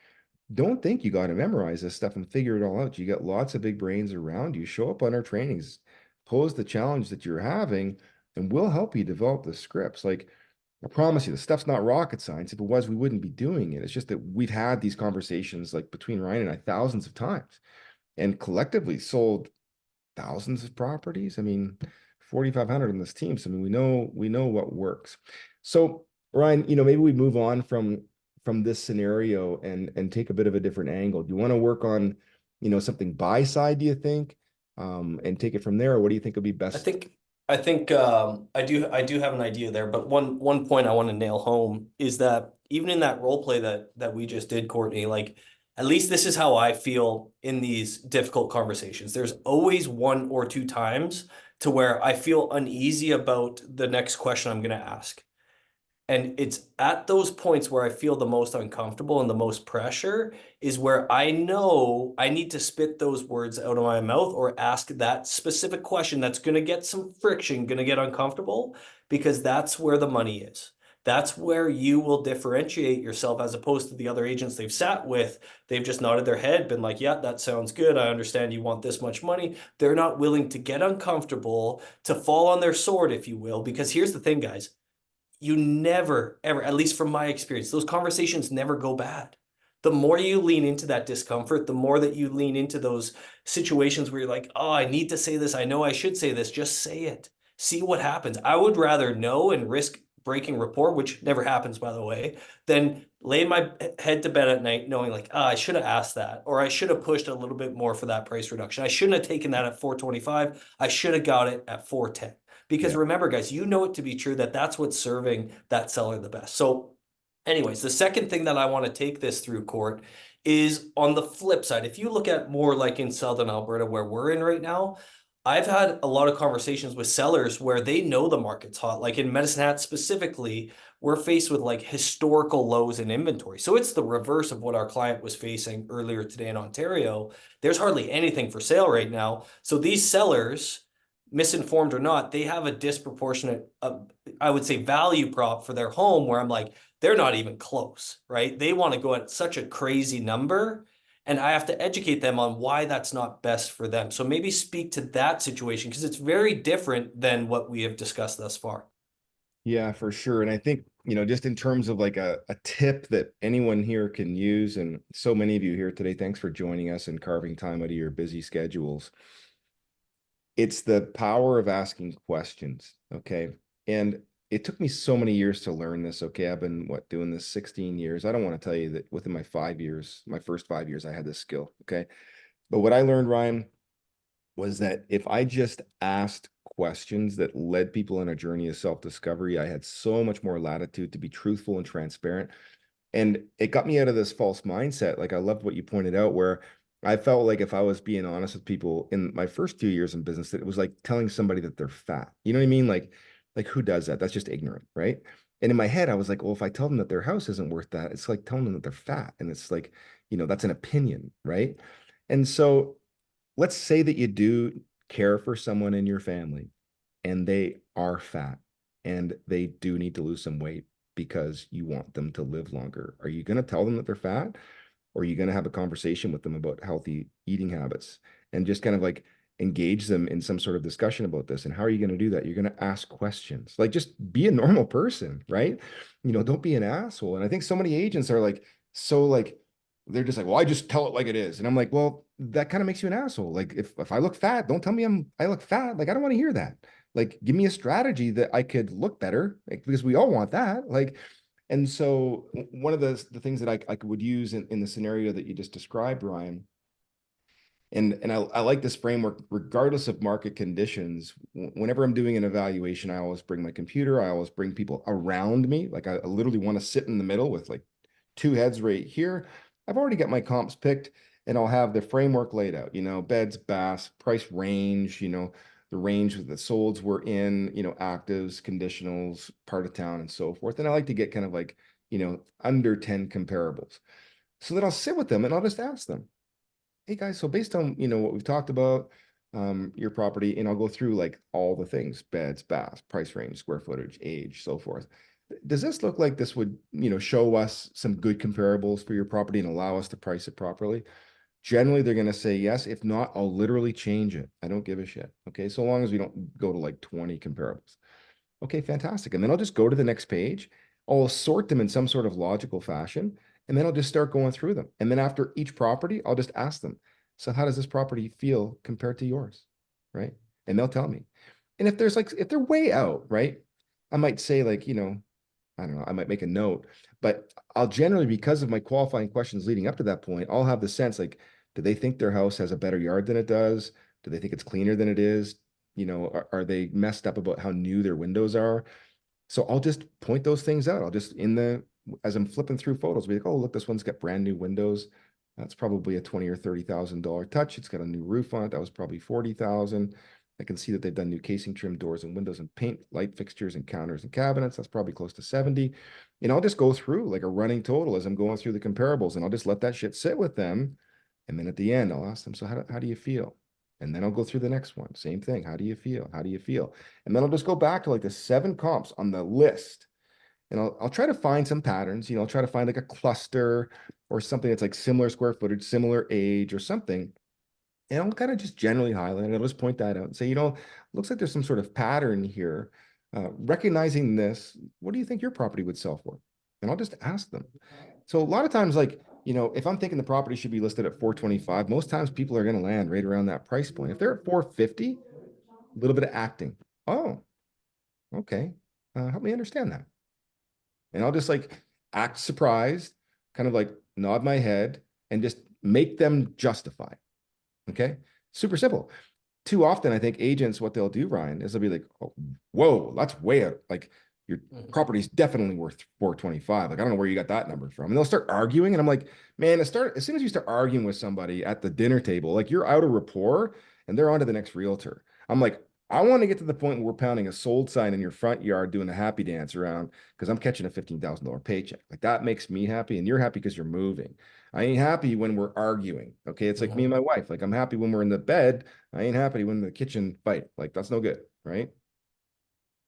don't think you got to memorize this stuff and figure it all out. You got lots of big brains around you. Show up on our trainings, pose the challenge that you're having, and we'll help you develop the scripts. Like, I promise you, the stuff's not rocket science. If it was, we wouldn't be doing it. It's just that we've had these conversations like between Ryan and I thousands of times and collectively sold thousands of properties. I mean, 4,500 on this team. So I mean, we know what works. So Ryan, maybe we move on from this scenario and take a bit of a different angle. Do you want to work on, something buy side, do you think? And take it from there, or what do you think would be I best? think I do have an idea there, but one point I want to nail home is that even in that role play that we just did, Courtney, like at least this is how I feel in these difficult conversations. There's always one or two times to where I feel uneasy about the next question I'm going to ask. And it's at those points where I feel the most uncomfortable and the most pressure is where I know I need to spit those words out of my mouth or ask that specific question that's going to get some friction, going to get uncomfortable, because that's where the money is. That's where you will differentiate yourself as opposed to the other agents they've sat with. They've just nodded their head, been like, yeah, that sounds good. I understand you want this much money. They're not willing to get uncomfortable, to fall on their sword, if you will, because here's the thing, guys, you never, ever, at least from my experience, those conversations never go bad. The more you lean into that discomfort, the more that you lean into those situations where you're like, oh, I need to say this. I know I should say this. Just say it. See what happens. I would rather know and risk breaking rapport, which never happens, by the way, than lay my head to bed at night knowing like, I should have asked that, or I should have pushed a little bit more for that price reduction. I shouldn't have taken that at 425. I should have got it at 410. Because Yeah. remember, guys, you know it to be true that that's what's serving that seller the best. So, anyways, the second thing that I want to take this through, Court, is on the flip side. If you look at more like in Southern Alberta, where we're in right now, I've had a lot of conversations with sellers where they know the market's hot. Like in Medicine Hat specifically, we're faced with like historical lows in inventory. So it's the reverse of what our client was facing earlier today in Ontario. There's hardly anything for sale right now. So these sellers, misinformed or not, they have a disproportionate, I would say, value prop for their home where I'm like, they're not even close, right? They want to go at such a crazy number, and I have to educate them on why that's not best for them. So maybe speak to that situation because it's very different than what we have discussed thus far. Yeah, for sure. And I think, just in terms of like a tip that anyone here can use, and so many of you here today, thanks for joining us and carving time out of your busy schedules. It's the power of asking questions. Okay. And it took me so many years to learn this. Okay. I've been doing this 16 years. I don't want to tell you that within my 5 years, my first 5 years, I had this skill. Okay. But what I learned, Ryan, was that if I just asked questions that led people on a journey of self-discovery, I had so much more latitude to be truthful and transparent. And it got me out of this false mindset. Like I loved what you pointed out, where I felt like if I was being honest with people in my first 2 years in business, that it was like telling somebody that they're fat. You know what I mean? Like who does that? That's just ignorant, right? And in my head, I was like, well, if I tell them that their house isn't worth that, it's like telling them that they're fat. And it's like, that's an opinion, right? And so let's say that you do care for someone in your family and they are fat and they do need to lose some weight because you want them to live longer? Are you going to tell them that they're fat? Or are you going to have a conversation with them about healthy eating habits and just kind of like engage them in some sort of discussion about this? And how are you going to do that? You're going to ask questions. Like, just be a normal person, right? Don't be an asshole. And I think so many agents are like, so like, they're just like, well, I just tell it like it is. And I'm like, well, that kind of makes you an asshole. Like, if I look fat, don't tell me I look fat. Like, I don't want to hear that. Like, give me a strategy that I could look better, like, because we all want that. Like, and so one of the things that I would use in the scenario that you just described, Ryan, and I like this framework, regardless of market conditions. Whenever I'm doing an evaluation, I always bring my computer. I always bring people around me. Like, I literally want to sit in the middle with like two heads right here. I've already got my comps picked, and I'll have the framework laid out, beds, baths, price range, the range that the solds were in, actives, conditionals, part of town, and so forth. And I like to get kind of like, under 10 comparables. So then I'll sit with them and I'll just ask them, hey guys, so based on, what we've talked about, your property, and I'll go through like all the things: beds, baths, price range, square footage, age, so forth. Does this look like this would, show us some good comparables for your property and allow us to price it properly? Generally, they're going to say yes. If not, I'll literally change it. I don't give a shit. Okay. So long as we don't go to like 20 comparables. Okay, fantastic. And then I'll just go to the next page. I'll sort them in some sort of logical fashion. And then I'll just start going through them. And then after each property, I'll just ask them, so how does this property feel compared to yours? Right. And they'll tell me. And if they're way out, right, I might say like, I don't know, I might make a note, but I'll generally, because of my qualifying questions leading up to that point, I'll have the sense like, do they think their house has a better yard than it does? Do they think it's cleaner than it is? Are they messed up about how new their windows are? So I'll just point those things out. I'll just, as I'm flipping through photos, be like, oh, look, this one's got brand new windows. That's probably a $20,000 or $30,000 touch. It's got a new roof on it. That was probably 40,000. I can see that they've done new casing trim, doors and windows and paint, light fixtures and counters and cabinets. That's probably close to 70. And I'll just go through like a running total as I'm going through the comparables, and I'll just let that shit sit with them. And then at the end, I'll ask them, so how do you feel? And then I'll go through the next one. Same thing. How do you feel? How do you feel? And then I'll just go back to like the 7 comps on the list. And I'll try to find some patterns. I'll try to find like a cluster or something that's like similar square footage, similar age or something. And I'll kind of just generally highlight it. I'll just point that out and say, looks like there's some sort of pattern here. Recognizing this, what do you think your property would sell for? And I'll just ask them. So a lot of times, like, if I'm thinking the property should be listed at 425, most times people are going to land right around that price point. If they're at 450, a little bit of acting. Oh, okay. Help me understand that. And I'll just like act surprised, kind of like nod my head and just make them justify. Okay. Super simple. Too often, I think agents, what they'll do, Ryan, is they'll be like, oh, whoa, that's way out. Like, your property's definitely worth 425. Like, I don't know where you got that number from. And they'll start arguing. And I'm like, man, as soon as you start arguing with somebody at the dinner table, like, you're out of rapport and they're on to the next realtor. I'm like, I want to get to the point where we're pounding a sold sign in your front yard doing a happy dance around because I'm catching a $15,000 paycheck. Like, that makes me happy. And you're happy because you're moving. I ain't happy when we're arguing. Okay. It's like me and my wife. Like, I'm happy when we're in the bed. I ain't happy when the kitchen fight. Like, that's no good. Right.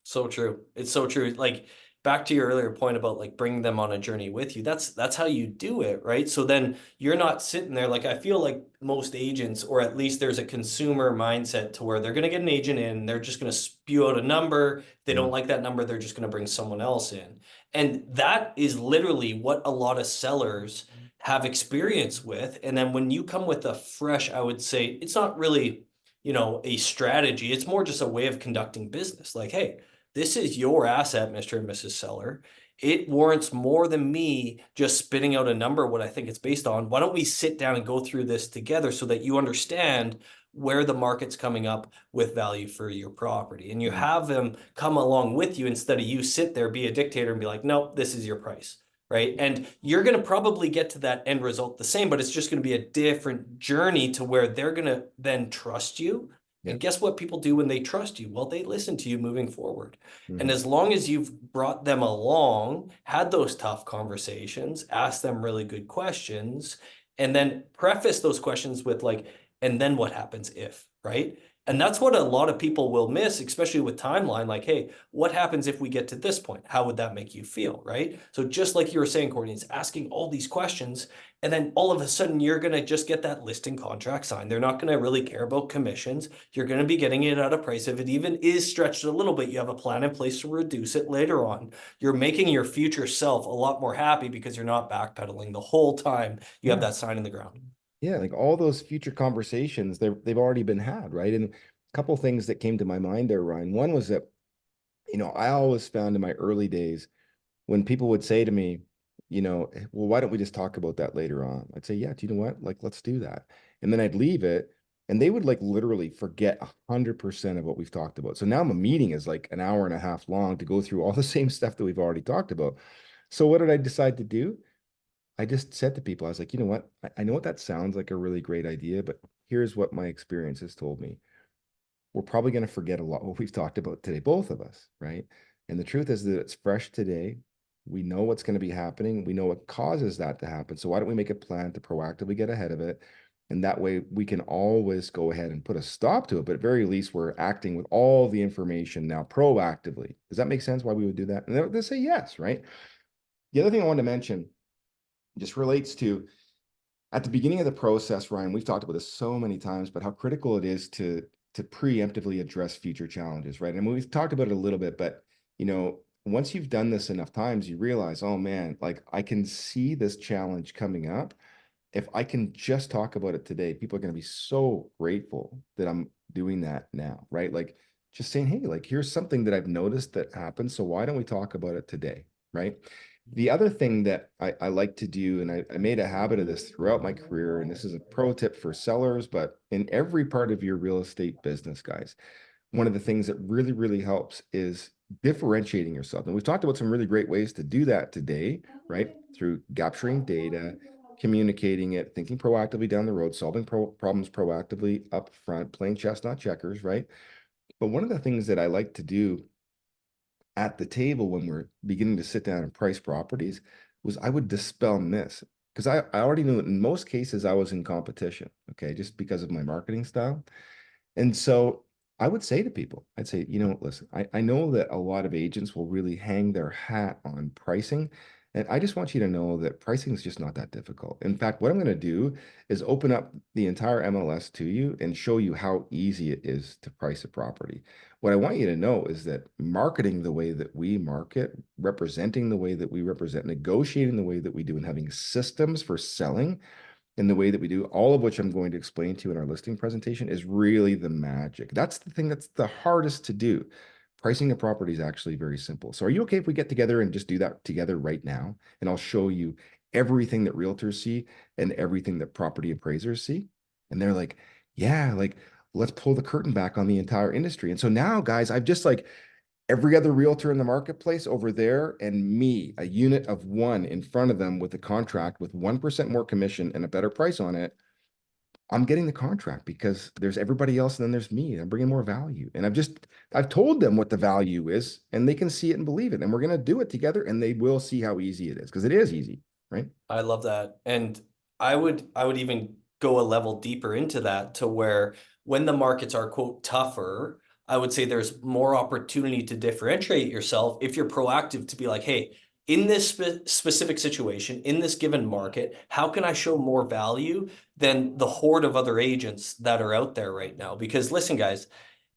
So true. It's so true. Like, back to your earlier point about like bringing them on a journey with you. That's how you do it, right? So then you're not sitting there. Like, I feel like most agents, or at least there's a consumer mindset to where they're going to get an agent in, they're just going to spew out a number. If they don't like that number, they're just going to bring someone else in. And that is literally what a lot of sellers have experience with. And then when you come with a fresh, I would say it's not really, a strategy. It's more just a way of conducting business. Like, hey, this is your asset, Mr. and Mrs. Seller. It warrants more than me just spitting out a number, what I think it's based on. Why don't we sit down and go through this together so that you understand where the market's coming up with value for your property? And you have them come along with you instead of you sit there, be a dictator and be like, nope, this is your price. Right. And you're going to probably get to that end result the same, but it's just going to be a different journey to where they're going to then trust you. Yeah. And guess what people do when they trust you? Well, they listen to you moving forward. And Mhm. as long as you've brought them along, had those tough conversations, asked them really good questions, and then preface those questions with like, and then what happens if, right? And that's what a lot of people will miss, especially with timeline. Like, hey, what happens if we get to this point? How would that make you feel? Right. So just like you were saying, Courtney, it's asking all these questions. And then all of a sudden you're going to just get that listing contract signed. They're not going to really care about commissions. You're going to be getting it at a price. If it even is stretched a little bit, you have a plan in place to reduce it later on. You're making your future self a lot more happy because you're not backpedaling the whole time you have Yeah. that sign in the ground. Yeah, like all those future conversations, they've already been had, right? And a couple things that came to my mind there, Ryan. One was that, I always found in my early days when people would say to me, well, why don't we just talk about that later on? I'd say, yeah, do you know what? Like, let's do that. And then I'd leave it, and they would like literally forget 100% of what we've talked about. So now my meeting is like an hour and a half long to go through all the same stuff that we've already talked about. So what did I decide to do? I just said to people, I was like, you know what? I know what that sounds like a really great idea, but here's what my experience has told me. We're probably going to forget a lot what we've talked about today, both of us, right? And the truth is that it's fresh today. We know what's going to be happening. We know what causes that to happen. So why don't we make a plan to proactively get ahead of it? And that way we can always go ahead and put a stop to it. But at very least, we're acting with all the information now proactively. Does that make sense why we would do that? And they'll say yes, right? The other thing I wanted to mention just relates to at the beginning of the process, Ryan, we've talked about this so many times, but how critical it is to preemptively address future challenges, right? And we've talked about it a little bit, but once you've done this enough times, you realize, oh man, like I can see this challenge coming up. If I can just talk about it today, people are going to be so grateful that I'm doing that now, right? Like just saying, hey, like here's something that I've noticed that happens. So why don't we talk about it today, right? The other thing that I like to do, and I made a habit of this throughout my career, and this is a pro tip for sellers, but in every part of your real estate business, guys, one of the things that really, really helps is differentiating yourself. And we've talked about some really great ways to do that today, right? Through capturing data, communicating it, thinking proactively down the road, solving problems proactively up front, playing chess, not checkers, right? But one of the things that I like to do at the table when we're beginning to sit down and price properties was I would dispel myths because I already knew that in most cases I was in competition, okay, just because of my marketing style. And so I would say to people, I'd say, listen, I know that a lot of agents will really hang their hat on pricing. And I just want you to know that pricing is just not that difficult. In fact, what I'm going to do is open up the entire MLS to you and show you how easy it is to price a property. What I want you to know is that marketing the way that we market, representing the way that we represent, negotiating the way that we do, and having systems for selling in the way that we do, all of which I'm going to explain to you in our listing presentation, is really the magic. That's the thing that's the hardest to do. Pricing a property is actually very simple. So are you okay if we get together and just do that together right now? And I'll show you everything that realtors see and everything that property appraisers see. And they're like, yeah, like let's pull the curtain back on the entire industry. And so now, guys, I've just like every other realtor in the marketplace over there and me, a unit of one in front of them with a contract with 1% more commission and a better price on it. I'm getting the contract because there's everybody else and then there's me. I'm bringing more value. And I've told them what the value is and they can see it and believe it. And we're going to do it together and they will see how easy it is because it is easy, right? I love that. And I would even go a level deeper into that to where when the markets are quote tougher, I would say there's more opportunity to differentiate yourself if you're proactive to be like, hey, in this specific situation, in this given market, how can I show more value than the horde of other agents that are out there right now? Because listen, guys,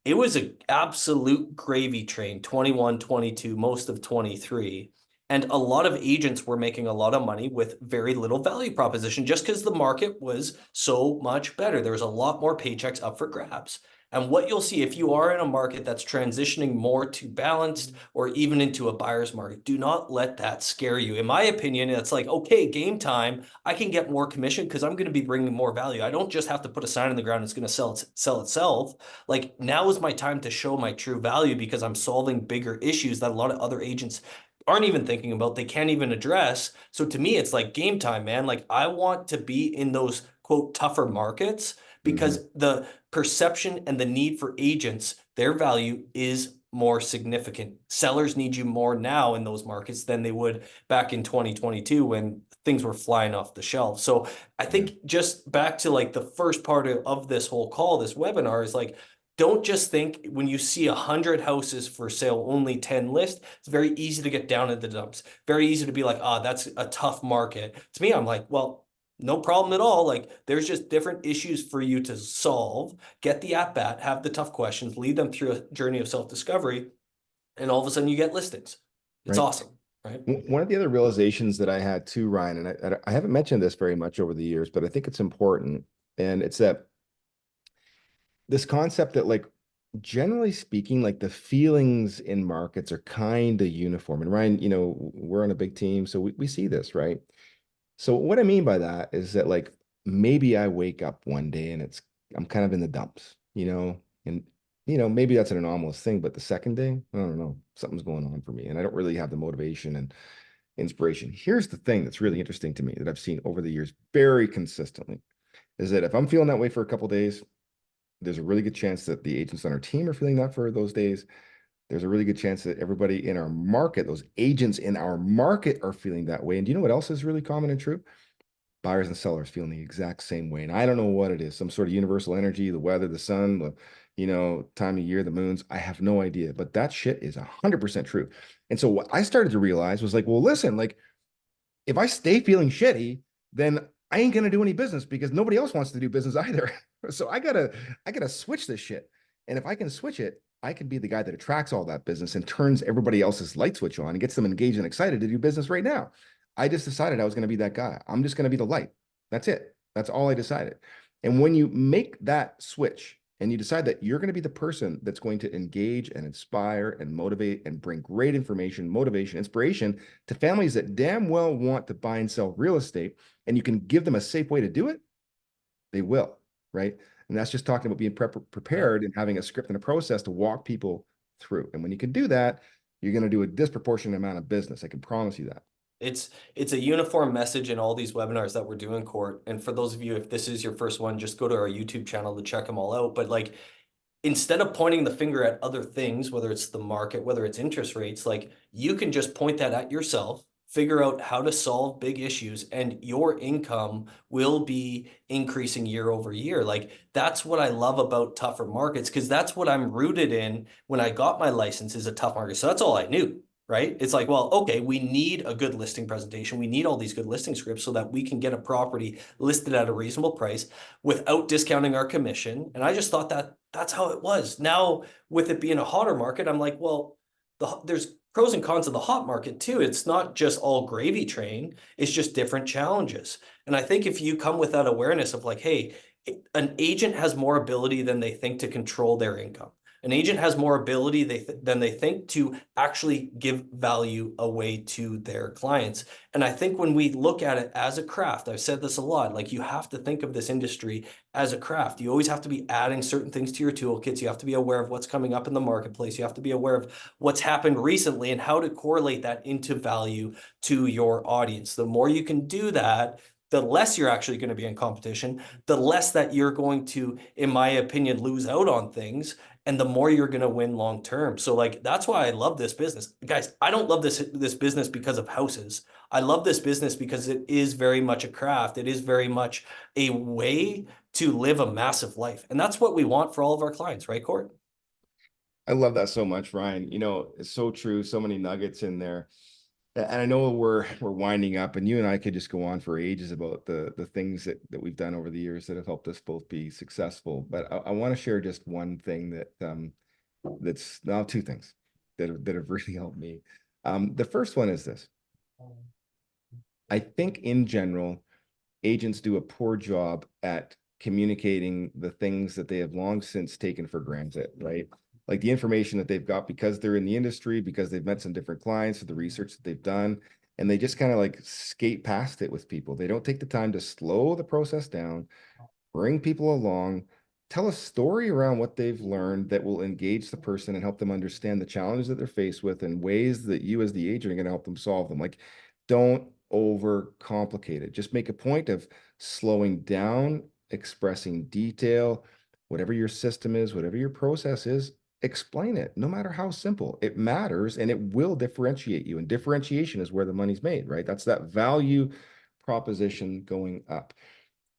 it was an absolute gravy train, 21, 22, most of 23. And a lot of agents were making a lot of money with very little value proposition just because the market was so much better. There was a lot more paychecks up for grabs. And what you'll see if you are in a market that's transitioning more to balanced or even into a buyer's market, do not let that scare you. In my opinion, it's like, okay, game time. I can get more commission because I'm going to be bringing more value. I don't just have to put a sign in the ground. It's going to sell itself. Like now is my time to show my true value because I'm solving bigger issues that a lot of other agents aren't even thinking about, they can't even address. So to me, it's like game time, man. Like I want to be in those quote tougher markets Mhm. because the perception and the need for agents, their value is more significant. Sellers need you more now in those markets than they would back in 2022 when things were flying off the shelf. So I Yeah. think just back to like the first part of this whole call, this webinar is like don't just think when you see 100 houses for sale, only 10 list, it's very easy to get down in the dumps. Very easy to be like, ah, that's a tough market. To me, I'm like, well, no problem at all. Like there's just different issues for you to solve. Get the at bat, have the tough questions, lead them through a journey of self-discovery, and all of a sudden you get listings. It's Right. awesome, right? One of the other realizations that I had too, Ryan, and I haven't mentioned this very much over the years, but I think it's important. And it's that this concept that, like, generally speaking, like the feelings in markets are kind of uniform. And Ryan, we're on a big team, so we see this, right? So what I mean by that is that, like, maybe I wake up one day and I'm kind of in the dumps, and maybe that's an anomalous thing, but the second day, I don't know, something's going on for me, and I don't really have the motivation and inspiration. Here's the thing that's really interesting to me that I've seen over the years very consistently is that if I'm feeling that way for a couple days, there's a really good chance that the agents on our team are feeling that for those days. There's a really good chance that everybody in our market, those agents in our market, are feeling that way. And do you know what else is really common and true? Buyers and sellers feeling the exact same way. And I don't know what it is, some sort of universal energy, the weather, the sun, the, time of year, the moons. I have no idea, but that shit is 100% true. And so what I started to realize was like, well, listen, like, if I stay feeling shitty, then I ain't gonna do any business because nobody else wants to do business either. So I gotta switch this shit. And if I can switch it, I can be the guy that attracts all that business and turns everybody else's light switch on and gets them engaged and excited to do business right now. I just decided I was gonna be that guy. I'm just gonna be the light. That's it. That's all I decided. And when you make that switch and you decide that you're going to be the person that's going to engage and inspire and motivate and bring great information, motivation, inspiration to families that damn well want to buy and sell real estate, and you can give them a safe way to do it, they will, right? And that's just talking about being Yeah. prepared and having a script and a process to walk people through. And when you can do that, you're going to do a disproportionate amount of business. I can promise you that. It's a uniform message in all these webinars that we're doing, Court. And for those of you, if this is your first one, just go to our YouTube channel to check them all out. But like, instead of pointing the finger at other things, whether it's the market, whether it's interest rates, like you can just point that at yourself, figure out how to solve big issues, and your income will be increasing year over year. Like that's what I love about tougher markets, because that's what I'm rooted in. When I got my license is a tough market. So that's all I knew. Right. It's like, well, okay, we need a good listing presentation. We need all these good listing scripts so that we can get a property listed at a reasonable price without discounting our commission. And I just thought that that's how it was. Now, with it being a hotter market, I'm like, well, there's pros and cons of the hot market too. It's not just all gravy train, it's just different challenges. And I think if you come with that awareness of like, hey, an agent has more ability than they think to control their income. An agent has more ability than they think to actually give value away to their clients. And I think when we look at it as a craft, I've said this a lot, like you have to think of this industry as a craft. You always have to be adding certain things to your toolkits. You have to be aware of what's coming up in the marketplace. You have to be aware of what's happened recently and how to correlate that into value to your audience. The more you can do that, the less you're actually going to be in competition, the less that you're going to, in my opinion, lose out on things, and the more you're going to win long term. So like that's why I love this business. Guys, I don't love this business because of houses. I love this business because it is very much a craft. It is very much a way to live a massive life. And that's what we want for all of our clients, right, Court? I love that so much, Ryan. It's so true. So many nuggets in there. And I know we're winding up, and you and I could just go on for ages about the things that we've done over the years that have helped us both be successful. But I want to share just one thing that's now two things that have really helped me. The first one is this. I think in general, agents do a poor job at communicating the things that they have long since taken for granted, right? Like the information that they've got because they're in the industry, because they've met some different clients, or the research that they've done, and they just kind of like skate past it with people. They don't take the time to slow the process down, bring people along, tell a story around what they've learned that will engage the person and help them understand the challenges that they're faced with and ways that you as the agent are going to help them solve them. Like, don't overcomplicate it. Just make a point of slowing down, expressing detail, whatever your system is, whatever your process is, explain it, no matter how simple. It matters and it will differentiate you. And differentiation is where the money's made, right? That's that value proposition going up.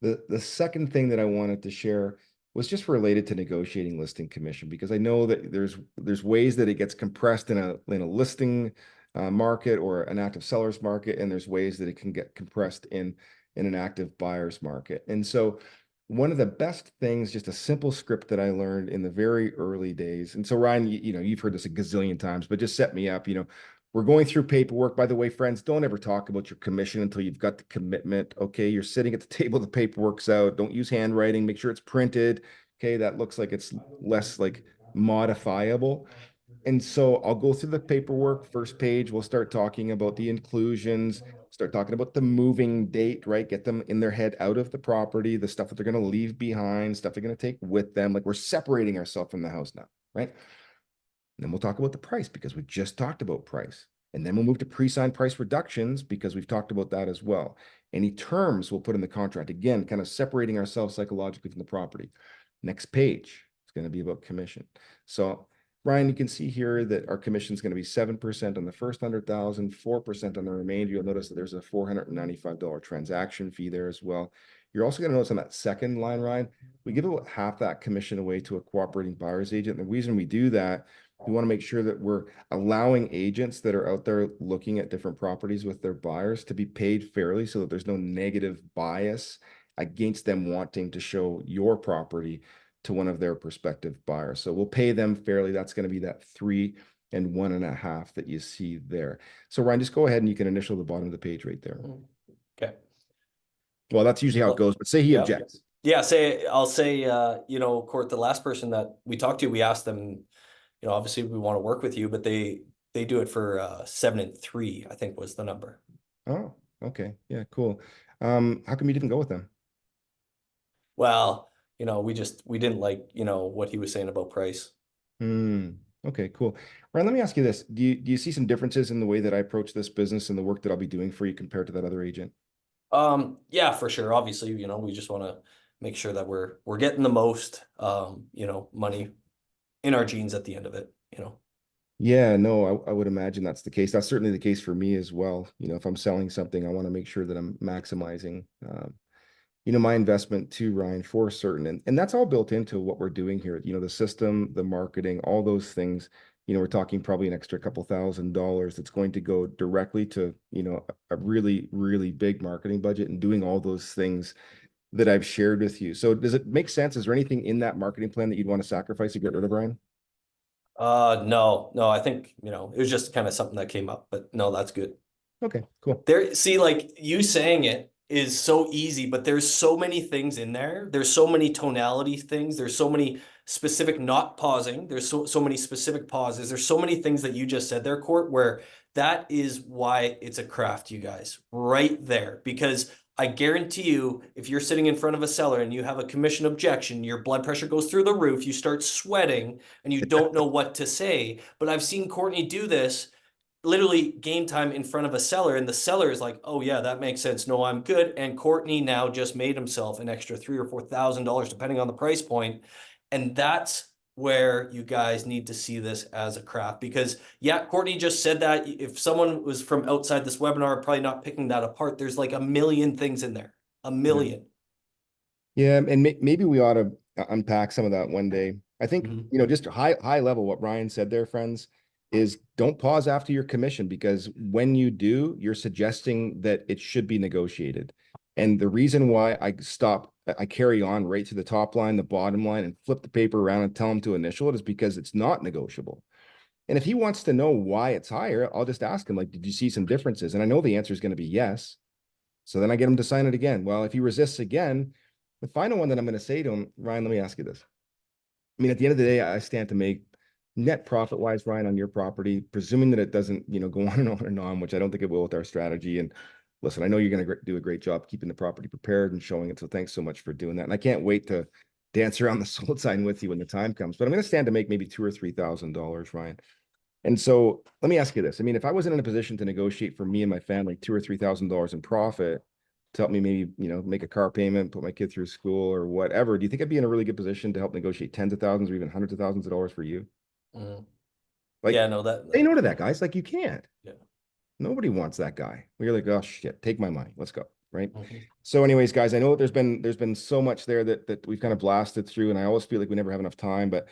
The second thing that I wanted to share was just related to negotiating listing commission, because I know that there's ways that it gets compressed in a listing market or an active seller's market, and there's ways that it can get compressed in an active buyer's market. And so one of the best things, just a simple script that I learned in the very early days. And so Ryan, you know, you've heard this a gazillion times, but just set me up, you know, we're going through paperwork. By the way, friends, don't ever talk about your commission until you've got the commitment. Okay. You're sitting at the table, the paperwork's out. Don't use handwriting. Make sure it's printed. Okay. That looks like it's less like modifiable. And so I'll go through the paperwork. First page, we'll start talking about the inclusions, start talking about the moving date, right? Get them in their head out of the property, the stuff that they're going to leave behind, stuff they're going to take with them. Like we're separating ourselves from the house now, right? And then we'll talk about the price, because we just talked about price. And then we'll move to pre-signed price reductions, because we've talked about that as well. Any terms we'll put in the contract, again, kind of separating ourselves psychologically from the property. Next page, it's going to be about commission. So Ryan, you can see here that our commission is going to be 7% on the first 100,000, 4% on the remainder. You'll notice that there's a $495 transaction fee there as well. You're also going to notice on that second line, Ryan, we give about half that commission away to a cooperating buyer's agent. And the reason we do that, we want to make sure that we're allowing agents that are out there looking at different properties with their buyers to be paid fairly, so that there's no negative bias against them wanting to show your property to one of their prospective buyers. So we'll pay them fairly. That's going to be that 3 and 1.5 that you see there. So Ryan, just go ahead and you can initial the bottom of the page right there. Okay. Well, that's usually how it goes, but say he objects. Yeah, I'll say, you know, Court, the last person that we talked to, we asked them, you know, obviously we want to work with you, but they do it for 7 and 3, I think was the number. Oh, okay. Yeah, cool. How come you didn't go with them? Well, you know, we didn't like, you know, what he was saying about price. Okay, cool. Ryan, let me ask you this. Do you see some differences in the way that I approach this business and the work that I'll be doing for you compared to that other agent? Yeah, for sure. Obviously, you know, we just want to make sure that we're getting the most, you know, money in our jeans at the end of it, you know. Yeah, no, I would imagine that's the case. That's certainly the case for me as well. You know, if I'm selling something, I want to make sure that I'm maximizing, you know, my investment too, Ryan, for certain. And that's all built into what we're doing here. You know, the system, the marketing, all those things. You know, we're talking probably an extra couple $1,000 that's going to go directly to, you know, a really, really big marketing budget and doing all those things that I've shared with you. So does it make sense? Is there anything in that marketing plan that you'd want to sacrifice to get rid of, Ryan? No, I think, you know, it was just kind of something that came up, but no, that's good. Okay, cool. There, see, like you saying it is so easy, but there's so many things in there. There's so many tonality things. There's so many specific not pausing. There's so many specific pauses. There's so many things that you just said there, Court, where that is why it's a craft, you guys, right there. Because I guarantee you, if you're sitting in front of a seller and you have a commission objection, your blood pressure goes through the roof, you start sweating and you don't know what to say. But I've seen Courtney do this literally game time in front of a seller, and the seller is like, oh yeah, that makes sense. No, I'm good. And Courtney now just made himself an extra $3,000 or $4,000, depending on the price point. And that's where you guys need to see this as a craft, because yeah, Courtney just said that if someone was from outside this webinar, probably not picking that apart. There's like a million things in there, a million. Yeah, and maybe we ought to unpack some of that one day. I think, you know, just high level, what Ryan said there, friends, is don't pause after your commission, because when you do, you're suggesting that it should be negotiated. And the reason why I carry on right to the top line, the bottom line, and flip the paper around and tell him to initial it is because it's not negotiable. And if he wants to know why it's higher, I'll just ask him, like, did you see some differences? And I know the answer is going to be yes. So then I get him to sign it again. Well, if he resists again, the final one that I'm going to say to him, Ryan, let me ask you this. I mean, at the end of the day, I stand to make net profit wise, Ryan, on your property, presuming that it doesn't, you know, go on and on, which I don't think it will with our strategy. And listen, I know you're going to do a great job keeping the property prepared and showing it. So thanks so much for doing that. And I can't wait to dance around the sold sign with you when the time comes. But I'm going to stand to make maybe $2,000 or $3,000, Ryan. And so let me ask you this. I mean, if I wasn't in a position to negotiate for me and my family $2,000 or $3,000 in profit to help me maybe, you know, make a car payment, put my kid through school or whatever, do you think I'd be in a really good position to help negotiate tens of thousands or even hundreds of thousands of dollars for you? Like, yeah, no, say no to that, guys. Like, you can't. Yeah. Nobody wants that guy. We're like, oh shit, take my money. Let's go. right? Mhm. So anyways, guys, I know there's been so much there that we've kind of blasted through, and I always feel like we never have enough time, but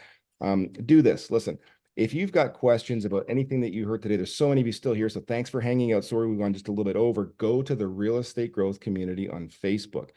do this. Listen, if you've got questions about anything that you heard today, there's so many of you still here. So thanks for hanging out. Sorry, we've gone just a little bit over. Go to the Real Estate Growth Community on Facebook.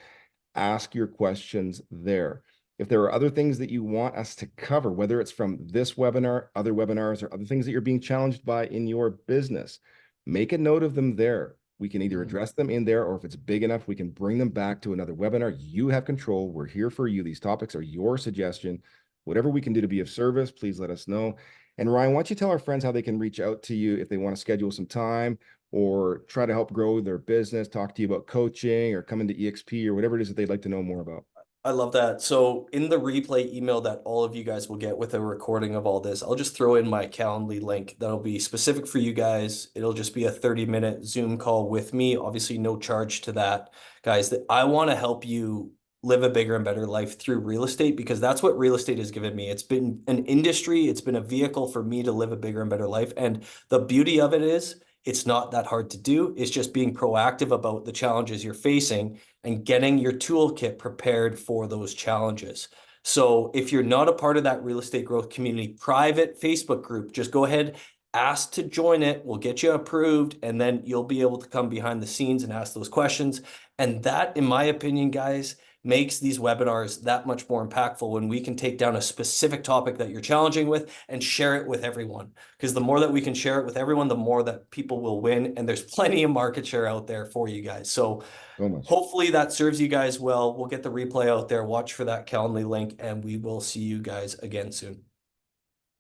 Ask your questions there. If there are other things that you want us to cover, whether it's from this webinar, other webinars, or other things that you're being challenged by in your business, make a note of them there. We can either address them in there, or if it's big enough, we can bring them back to another webinar. You have control. We're here for you. These topics are your suggestion. Whatever we can do to be of service, please let us know. And Ryan, why don't you tell our friends how they can reach out to you if they want to schedule some time or try to help grow their business, talk to you about coaching or come into EXP or whatever it is that they'd like to know more about. I love that. So in the replay email that all of you guys will get with a recording of all this, I'll just throw in my Calendly link that'll be specific for you guys. It'll just be a 30-minute Zoom call with me. Obviously, no charge to that, guys. That I want to help you live a bigger and better life through real estate, because that's what real estate has given me. It's been an industry, it's been a vehicle for me to live a bigger and better life. And the beauty of it is it's not that hard to do. It's just being proactive about the challenges you're facing and getting your toolkit prepared for those challenges. So if you're not a part of that real estate growth community private Facebook group, just go ahead, ask to join it. We'll get you approved, and then you'll be able to come behind the scenes and ask those questions. And that, in my opinion, guys, makes these webinars that much more impactful when we can take down a specific topic that you're challenging with and share it with everyone. Because the more that we can share it with everyone, the more that people will win. And there's plenty of market share out there for you guys. So So much. hopefully that serves you guys well. We'll get the replay out there. Watch for that Calendly link, and we will see you guys again soon.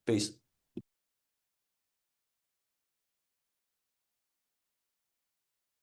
Peace.